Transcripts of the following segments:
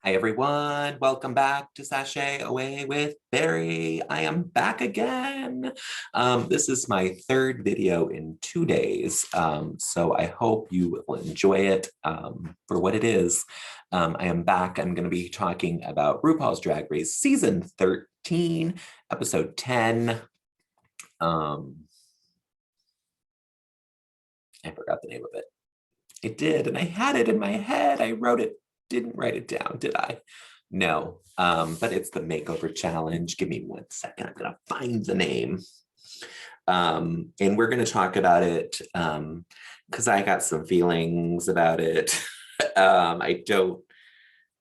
Hi everyone, welcome back to Sashay Away with Barry. I am back again. This is my third video in 2 days, so I hope you will enjoy it for what it is. I am back. I'm going to be talking about RuPaul's Drag Race Season 13, Episode 10. I forgot the name of it. It did, and I had it in my head. I wrote it. Didn't write it down, did I? No, but it's the makeover challenge. Give me 1 second. I'm gonna find the name. And we're gonna talk about it because I got some feelings about it. I don't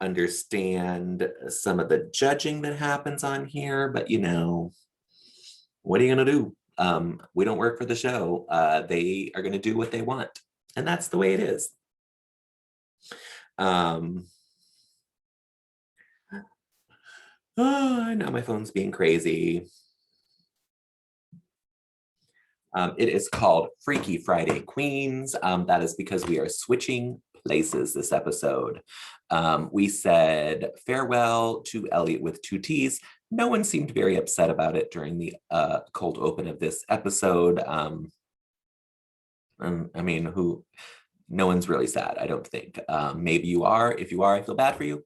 understand some of the judging that happens on here, but you know, what are you gonna do? We don't work for the show. They are gonna do what they want, and that's the way it is. Now my phone's being crazy. It is called Freaky Friday Queens. That is because we are switching places this episode. We said farewell to Elliot with 2 T's. No one seemed very upset about it during the cold open of this episode. I mean, no one's really sad, I don't think. Maybe you are. If you are, I feel bad for you.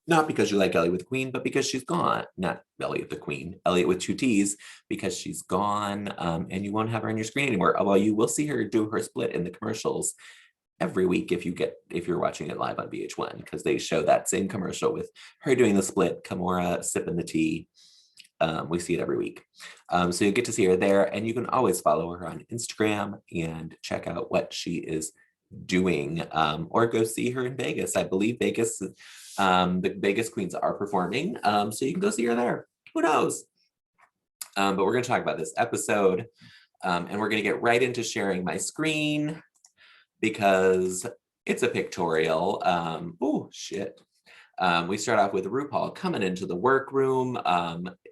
Not because you like Elliot with Queen, but because she's gone. Not Elliot the Queen, Elliot with 2 T's, because she's gone and you won't have her on your screen anymore. Although you will see her do her split in the commercials every week if you're watching it live on VH1, because they show that same commercial with her doing the split, Kimora sipping the tea. We see it every week. So you get to see her there, and you can always follow her on Instagram and check out what she is doing, or go see her in Vegas. I believe Vegas, the Vegas Queens are performing, so you can go see her there. Who knows? But we're going to talk about this episode, and we're going to get right into sharing my screen because it's a pictorial. Oh, shit. We start off with RuPaul coming into the workroom,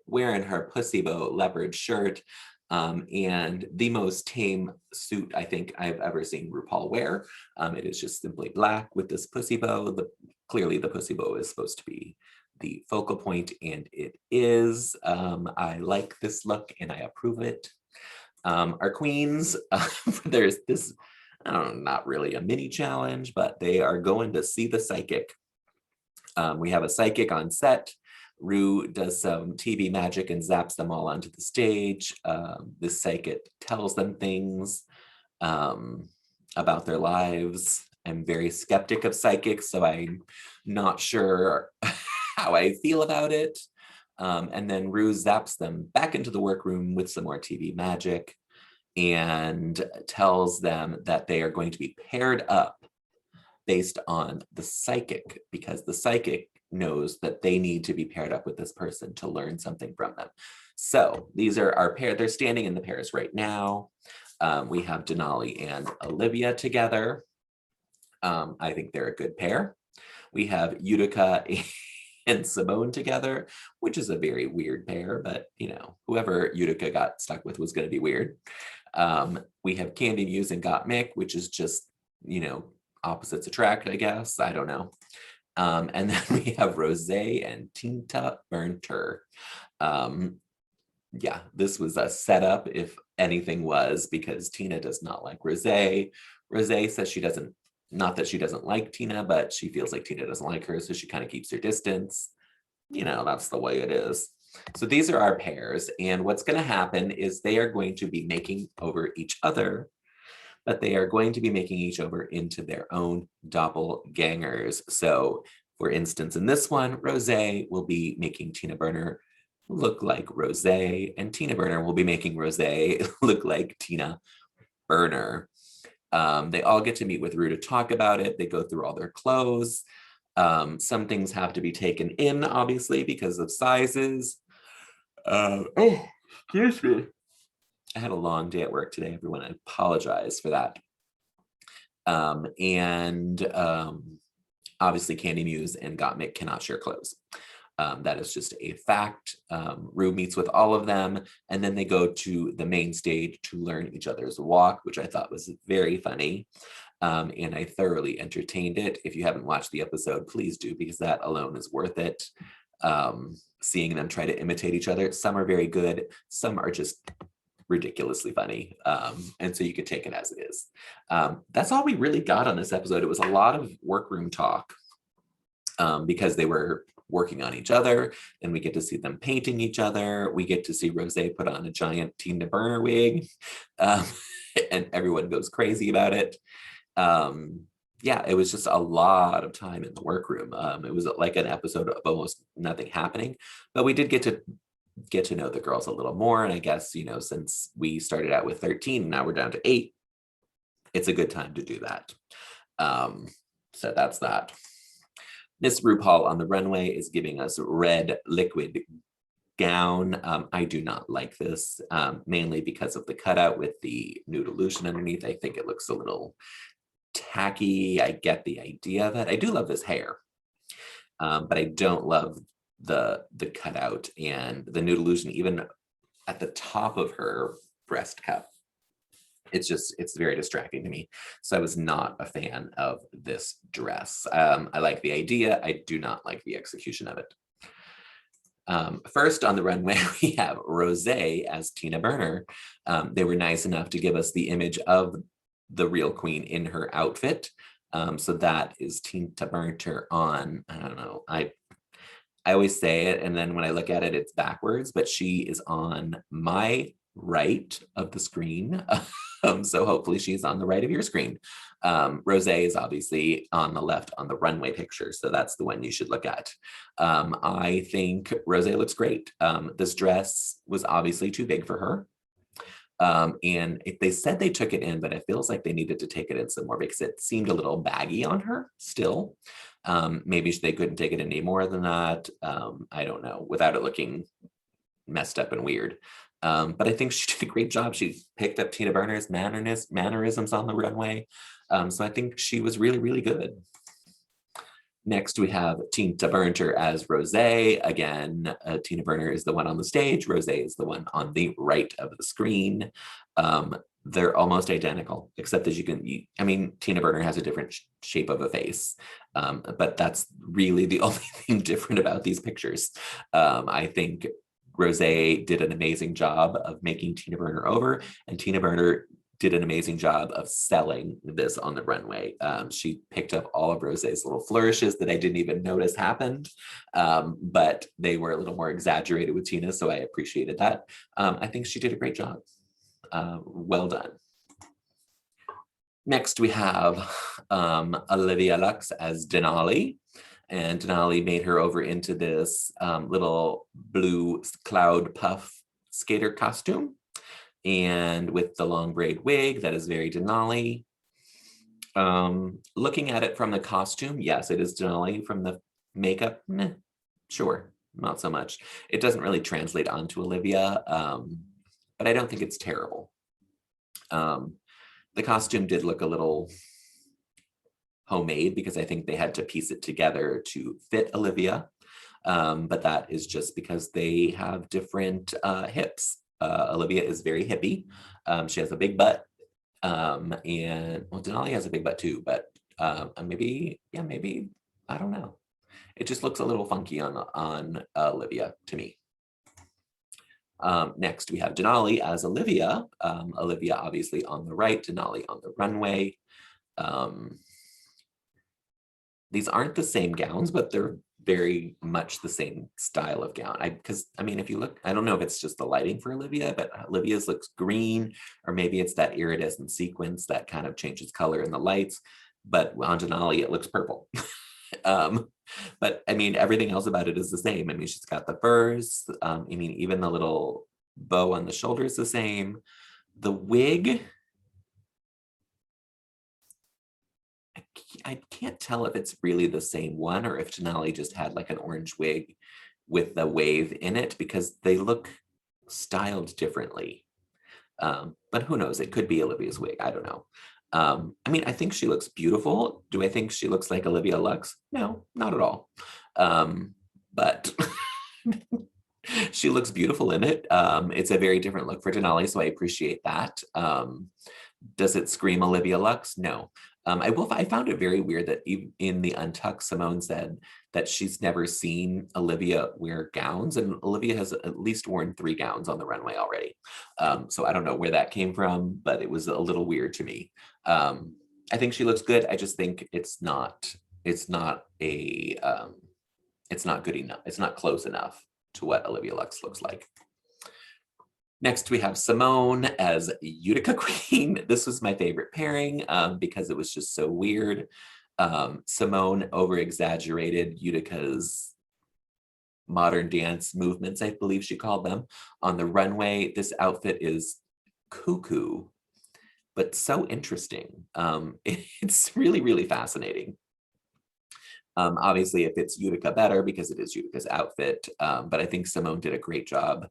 wearing her pussy bow leopard shirt, and the most tame suit I think I've ever seen RuPaul wear. It is just simply black with this pussy bow. Clearly the pussy bow is supposed to be the focal point, and it is. I like this look and I approve it. Our queens, there's this, I don't know, not really a mini challenge, but they are going to see the psychic. We have a psychic on set. Ru does some TV magic and zaps them all onto the stage. This psychic tells them things about their lives. I'm very skeptic of psychics, so I'm not sure how I feel about it. And then Ru zaps them back into the workroom with some more TV magic and tells them that they are going to be paired up based on the psychic, because the psychic knows that they need to be paired up with this person to learn something from them. So these are our pair. They're standing in the pairs right now. We have Denali and Olivia together. I think they're a good pair. We have Utica and Simone together, which is a very weird pair, but you know, whoever Utica got stuck with was going to be weird. We have Candy Muse and Got Mick, which is just, you know, opposites attract, I guess. I don't know. And then we have Rosé and Tinta Berner. Yeah, this was a setup, if anything was, because Tina does not like Rosé. Rosé says she doesn't, not that she doesn't like Tina, but she feels like Tina doesn't like her, so she kind of keeps her distance. You know, that's the way it is. So these are our pairs, and what's going to happen is they are going to be making over each other, but they are going to be making each other into their own doppelgangers. So for instance, in this one, Rosé will be making Tina Berner look like Rosé, and Tina Berner will be making Rosé look like Tina Berner. They all get to meet with Ru to talk about it. They go through all their clothes. Some things have to be taken in, obviously, because of sizes. Oh, excuse me. I had a long day at work today, everyone. I apologize for that. Obviously Candy Muse and Gottmik cannot share clothes. That is just a fact. Ru meets with all of them, and then they go to the main stage to learn each other's walk, which I thought was very funny. And I thoroughly entertained it. If you haven't watched the episode, please do, because that alone is worth it. Seeing them try to imitate each other. Some are very good. Some are just ridiculously funny. And so you could take it as it is. That's all we really got on this episode. It was a lot of workroom talk because they were working on each other, and we get to see them painting each other. We get to see Rosé put on a giant Tina Berner wig, and everyone goes crazy about it. Yeah, it was just a lot of time in the workroom. It was like an episode of almost nothing happening, but we did get to know the girls a little more. And I guess, you know, since we started out with 13, now we're down to 8, it's a good time to do that. So that's that. Miss RuPaul on the runway is giving us red liquid gown. I do not like this, mainly because of the cutout with the nude illusion underneath. I think it looks a little tacky. I get the idea of it. I do love this hair, but I don't love the cutout and the nude illusion, even at the top of her breast cup. It's very distracting to me. So I was not a fan of this dress. I like the idea. I do not like the execution of it. First on the runway, we have Rosé as Tina Berner. They were nice enough to give us the image of the real queen in her outfit. So that is Tinta Berner on, I don't know, I always say it, and then when I look at it, it's backwards, but she is on my right of the screen. So hopefully she's on the right of your screen. Rosé is obviously on the left on the runway picture, so that's the one you should look at. I think Rosé looks great. This dress was obviously too big for her. And they said they took it in, but it feels like they needed to take it in some more because it seemed a little baggy on her still. Maybe they couldn't take it any more than that. I don't know, without it looking messed up and weird. But I think she did a great job. She picked up Tina Berner's mannerisms on the runway. So I think she was really, really good. Next, we have Tinta Berner as Rosé. Again, Tina Berner is the one on the stage. Rosé is the one on the right of the screen. They're almost identical, except as I mean, Tina Berner has a different shape of a face, but that's really the only thing different about these pictures. I think Rosé did an amazing job of making Tina Berner over, and Tina Berner did an amazing job of selling this on the runway. She picked up all of Rosé's little flourishes that I didn't even notice happened, but they were a little more exaggerated with Tina, so I appreciated that. I think she did a great job. Well done. Next, we have Olivia Lux as Denali. And Denali made her over into this little blue cloud puff skater costume. And with the long braid wig, that is very Denali. Looking at it from the costume, yes, it is Denali. From the makeup, sure, not so much. It doesn't really translate onto Olivia, but I don't think it's terrible. The costume did look a little homemade because I think they had to piece it together to fit Olivia, but that is just because they have different hips. Olivia is very hippie. She has a big butt, and well, Denali has a big butt too, but maybe, I don't know. It just looks a little funky on Olivia to me. Next, we have Denali as Olivia. Olivia obviously on the right, Denali on the runway. These aren't the same gowns, but they're very much the same style of gown. Because I mean, if you look, I don't know if it's just the lighting for Olivia, but Olivia's looks green, or maybe it's that iridescent sequence that kind of changes color in the lights. But on Denali, it looks purple. But I mean, everything else about it is the same. I mean, she's got the furs. I mean, even the little bow on the shoulder is the same. The wig, I can't tell if it's really the same one or if Denali just had like an orange wig with the wave in it, because they look styled differently. But who knows? It could be Olivia's wig. I don't know. I mean, I think she looks beautiful. Do I think she looks like Olivia Lux? No, not at all. But she looks beautiful in it. It's a very different look for Denali, so I appreciate that. Does it scream Olivia Lux? No. I found it very weird that in the Untucked, Simone said that she's never seen Olivia wear gowns, and Olivia has at least worn 3 gowns on the runway already. So I don't know where that came from, but it was a little weird to me. I think she looks good. I just think it's not good enough. It's not close enough to what Olivia Lux looks like. Next, we have Simone as Utica Queen. This was my favorite pairing because it was just so weird. Simone over-exaggerated Utica's modern dance movements, I believe she called them, on the runway. This outfit is cuckoo, but so interesting. It's really, really fascinating. Obviously, it fits Utica better because it is Utica's outfit, but I think Simone did a great job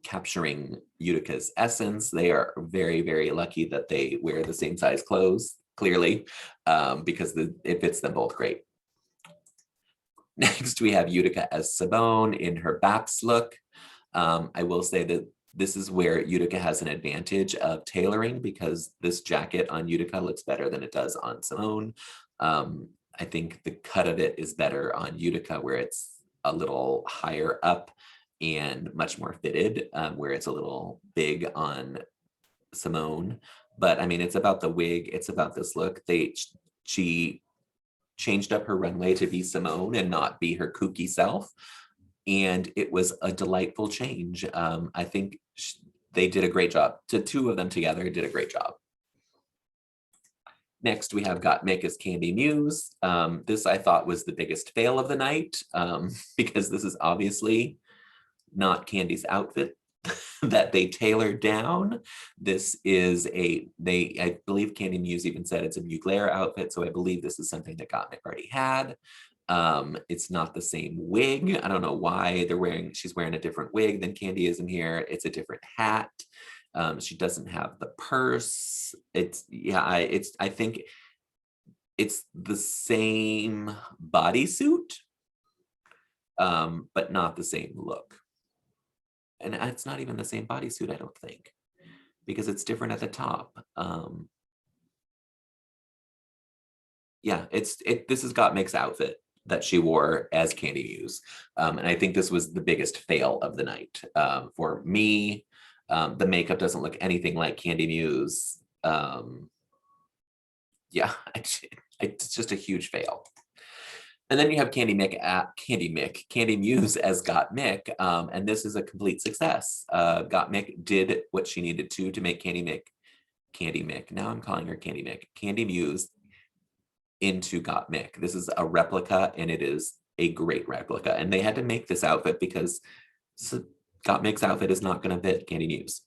capturing Utica's essence. They are very, very lucky that they wear the same size clothes, clearly, because it fits them both great. Next, we have Utica as Simone in her Baps look. I will say that this is where Utica has an advantage of tailoring because this jacket on Utica looks better than it does on Simone. I think the cut of it is better on Utica where it's a little higher up and much more fitted, where it's a little big on Simone. But I mean, it's about the wig, it's about this look. She changed up her runway to be Simone and not be her kooky self. And it was a delightful change. I think they did a great job. The 2 of them together did a great job. Next, we have Got Mick as Candy Muse. This I thought was the biggest fail of the night because this is obviously not Candy's outfit that they tailored down. This is I believe Candy Muse even said it's a Mugler outfit, so I believe this is something that Gottmik already had. It's not the same wig. I don't know why she's wearing a different wig than Candy is in here. It's a different hat. She doesn't have the purse. I think it's the same bodysuit, but not the same look. And it's not even the same bodysuit, I don't think, because it's different at the top. Yeah, this has got Mick's outfit that she wore as Candy Muse. And I think this was the biggest fail of the night. For me, the makeup doesn't look anything like Candy Muse. Yeah, it's just a huge fail. And then you have Candy Muse as Got Mick, and this is a complete success. Got Mick did what she needed to make Candy Mick. Now I'm calling her Candy Muse into Got Mick. This is a replica, and it is a great replica. And they had to make this outfit because Got Mick's outfit is not going to fit Candy Muse.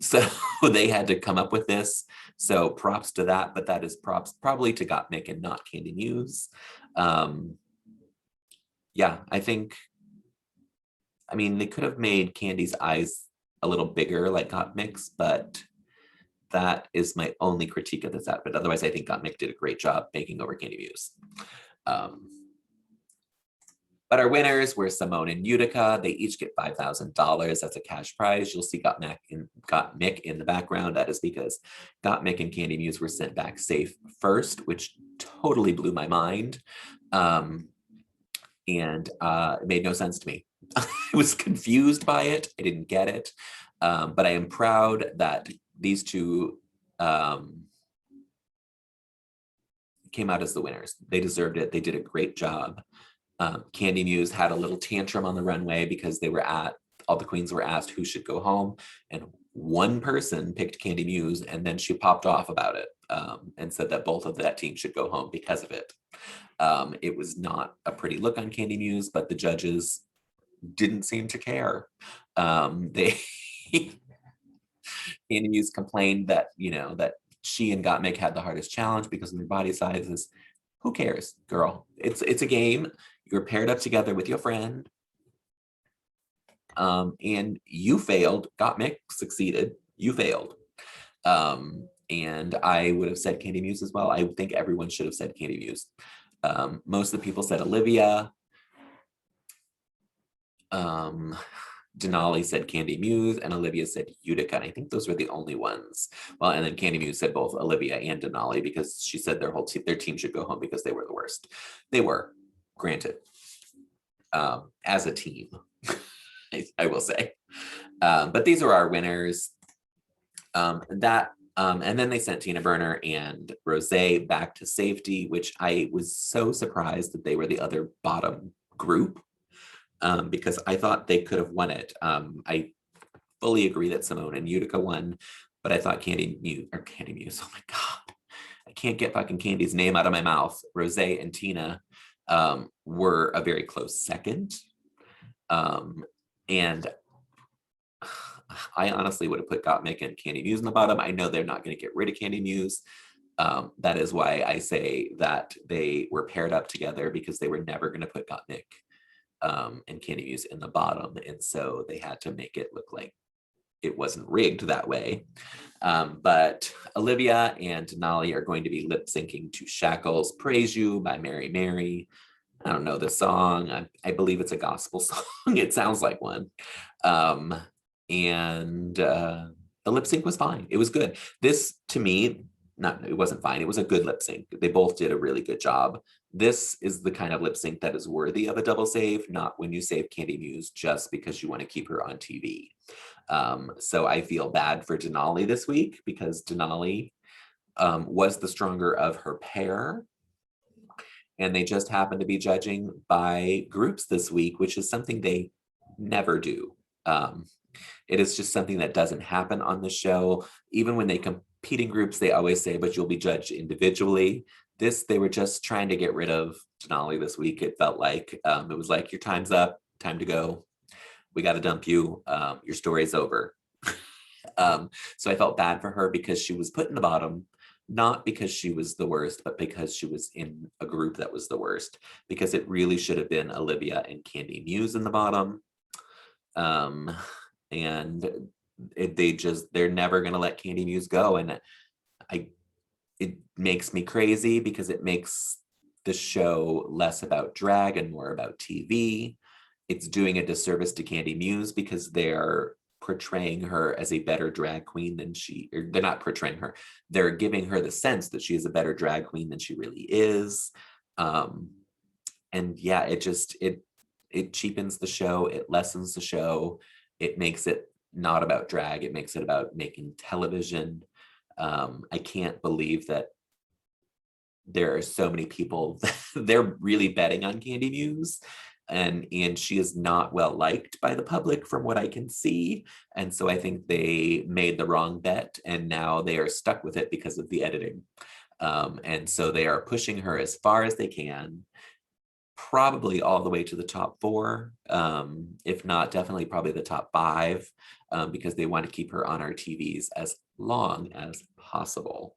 So they had to come up with this. So props to that, but that is props probably to Got Mick and not Candy Muse. Yeah, I mean, they could have made Candy's eyes a little bigger like Got Mick's, but that is my only critique of this outfit. Otherwise, I think Got Mick did a great job making over Candy Muse. But our winners were Simone and Utica. They each get $5,000. That's a cash prize. You'll see Got Mick in the background. That is because Got Mick and Candy Muse were sent back safe first, which totally blew my mind. And it made no sense to me. I was confused by it. I didn't get it. But I am proud that these 2 came out as the winners. They deserved it. They did a great job. Candy Muse had a little tantrum on the runway because all the queens were asked who should go home, and one person picked Candy Muse, and then she popped off about it and said that both of that team should go home because of it. It was not a pretty look on Candy Muse, but the judges didn't seem to care. Candy Muse complained that that she and Got Mick had the hardest challenge because of their body sizes. Who cares, girl? It's a game. You're paired up together with your friend. And you failed. Got Mick succeeded. You failed. And I would have said Candy Muse as well. I think everyone should have said Candy Muse. Most of the people said Olivia. Denali said Candy Muse and Olivia said Utica. And I think those were the only ones. Well, and then Candy Muse said both Olivia and Denali because she said their team should go home because they were the worst. They were, granted, as a team, I will say. But these are our winners. And then they sent Tina, Berner, and Rose back to safety, which I was so surprised that they were the other bottom group, because I thought they could have won it. I fully agree that Simone and Utica won, but I thought Candy Muse, oh my God, I can't get fucking Candy's name out of my mouth. Rose and Tina were a very close second. And I honestly would have put Gottmik and Candy Muse in the bottom. I know they're not going to get rid of Candy Muse. That is why I say that they were paired up together, because they were never going to put Gottmik and Candy Muse in the bottom. And so they had to make it look like it wasn't rigged that way. But Olivia and Denali are going to be lip syncing to Shackles Praise You by Mary Mary. I don't know the song. I believe it's a gospel song. It sounds like one. And the lip sync was fine. It was good. This, to me, it wasn't fine. It was a good lip sync. They both did a really good job. This is the kind of lip sync that is worthy of a double save, not when you save Candy Muse just because you want to keep her on TV. So I feel bad for Denali this week, because Denali was the stronger of her pair. And they just happened to be judging by groups this week, which is something they never do. It is just something that doesn't happen on the show. Even when they compete in groups, they always say, but you'll be judged individually. They were just trying to get rid of Denali this week. It felt like it was like, your time's up, time to go. We got to dump you. Your story's over. So I felt bad for her because she was put in the bottom, not because she was the worst, but because she was in a group that was the worst, because it really should have been Olivia and Candy Muse in the bottom. And they're never going to let Candy Muse go. And it makes me crazy, because it makes the show less about drag and more about TV. It's doing a disservice to Candy Muse, because they're portraying her as a better drag queen than they're not portraying her. They're giving her the sense that she is a better drag queen than she really is. And yeah, it cheapens the show. It lessens the show. It makes it not about drag. It makes it about making television. I can't believe that there are so many people, they're really betting on Candy Muse, and she is not well liked by the public from what I can see. And so I think they made the wrong bet, and now they are stuck with it because of the editing. And so they are pushing her as far as they can, probably all the way to the top 4, if not definitely probably the top 5, because they want to keep her on our TVs as long as possible.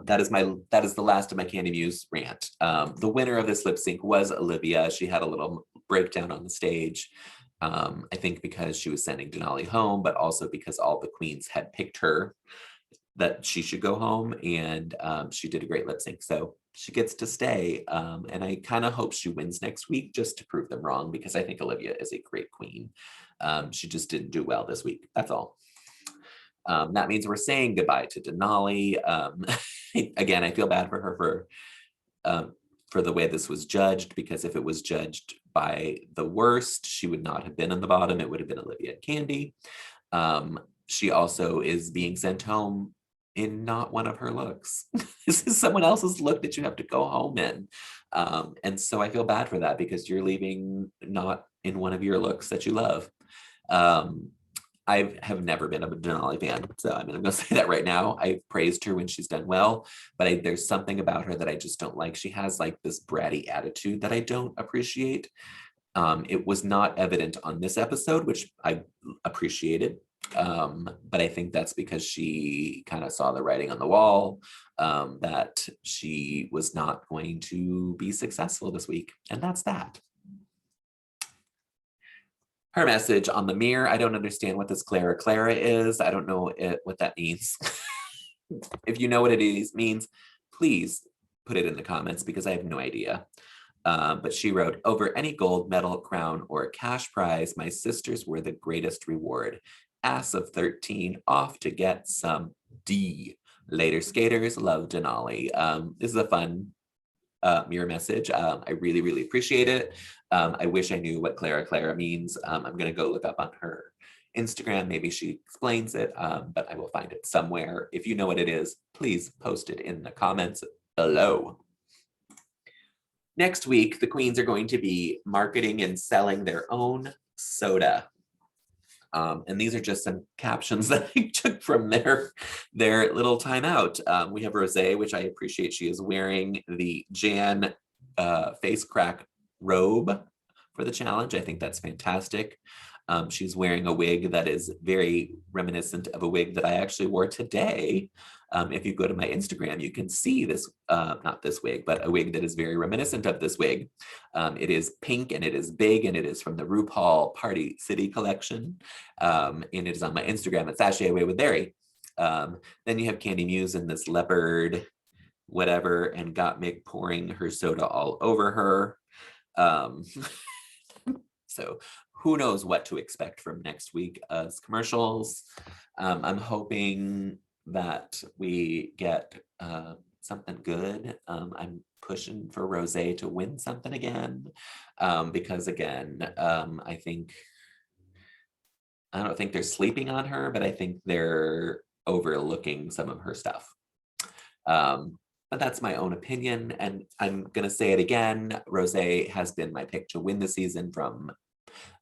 That is the last of my Candy Muse rant. The winner of this lip sync was Olivia. She had a little breakdown on the stage. I think because she was sending Denali home, but also because all the queens had picked her that she should go home, and she did a great lip sync. So she gets to stay. And I kind of hope she wins next week just to prove them wrong, because I think Olivia is a great queen. She just didn't do well this week. That's all. That means we're saying goodbye to Denali. Again, I feel bad for her for the way this was judged, because if it was judged by the worst, she would not have been in the bottom. It would have been Olivia and Candy. She also is being sent home in not one of her looks. This is someone else's look that you have to go home in. And so I feel bad for that, because you're leaving not in one of your looks that you love. I have never been a Denali fan, so I'm going to say that right now. I've praised her when she's done well, but there's something about her that I just don't like. She has like this bratty attitude that I don't appreciate. It was not evident on this episode, which I appreciated, but I think that's because she kind of saw the writing on the wall, that she was not going to be successful this week, and that's that. Her message on the mirror, I don't understand what this Clara is. I don't know what that means. If you know what it means, please put it in the comments, because I have no idea. But she wrote, over any gold medal, crown, or cash prize, my sisters were the greatest reward. Ass of 13, off to get some D. Later skaters, love Denali. This is a fun mirror message. I really, really appreciate it. I wish I knew what Clara means. I'm going to go look up on her Instagram. Maybe she explains it, but I will find it somewhere. If you know what it is, please post it in the comments below. Next week, the queens are going to be marketing and selling their own soda. And these are just some captions that I took from their little timeout. We have Rosé, which I appreciate. She is wearing the Jan face crack robe for the challenge. I think that's fantastic. She's wearing a wig that is very reminiscent of a wig that I actually wore today. If you go to my Instagram, you can see this, not this wig, but a wig that is very reminiscent of this wig. It is pink and it is big and it is from the RuPaul Party City collection. And it is on my Instagram at Sashay Away with Barry. Then you have Candy Muse in this leopard, whatever, and Gottmik pouring her soda all over her. So who knows what to expect from next week as commercials. I'm hoping that we get something good. I'm pushing for Rosé to win something again, because again, I don't think they're sleeping on her, but I think they're overlooking some of her stuff. But that's my own opinion, and I'm gonna say it again. Rosé has been my pick to win the season from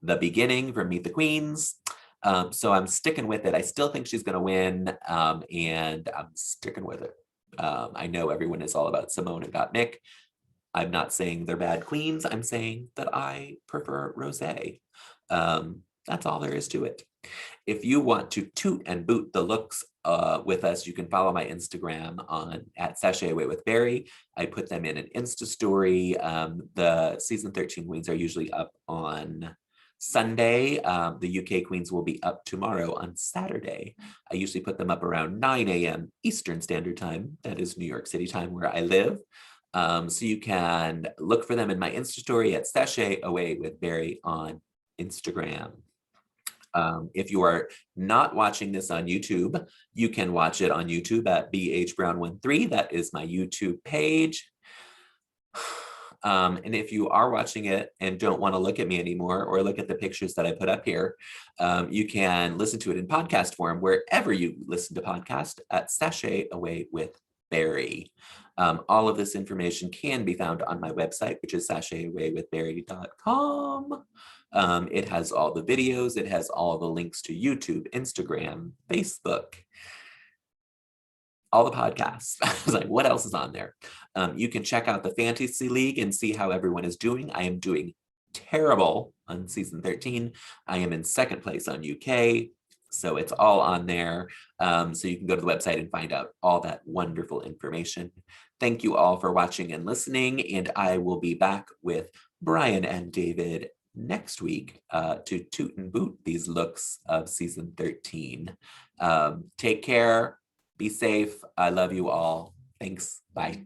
the beginning, from Meet the Queens. So I'm sticking with it. I still think she's going to win, and I'm sticking with it. I know everyone is all about Simone and Gottmik. I'm not saying they're bad queens. I'm saying that I prefer Rosé. That's all there is to it. If you want to toot and boot the looks with us, you can follow my Instagram at Sashay Away with Barry. I put them in an Insta story. The season 13 queens are usually up on Sunday. The UK queens will be up tomorrow on Saturday. I usually put them up around 9 a.m. Eastern Standard Time. That is New York City time where I live. So you can look for them in my Insta story at Sashay Away with Barry on Instagram. If you are not watching this on YouTube, you can watch it on YouTube at BHBrown13. That is my YouTube page. And if you are watching it and don't want to look at me anymore or look at the pictures that I put up here, you can listen to it in podcast form wherever you listen to podcasts at Sashay Away with Barry. All of this information can be found on my website, which is sashayawaywithbarry.com. It has all the videos. It has all the links to YouTube, Instagram, Facebook, all the podcasts. I was like, what else is on there? You can check out the Fantasy League and see how everyone is doing. I am doing terrible on season 13. I am in second place on UK. So it's all on there. So you can go to the website and find out all that wonderful information. Thank you all for watching and listening. And I will be back with Brian and David next week to toot and boot these looks of season 13. Take care. Be safe. I love you all. Thanks. Bye.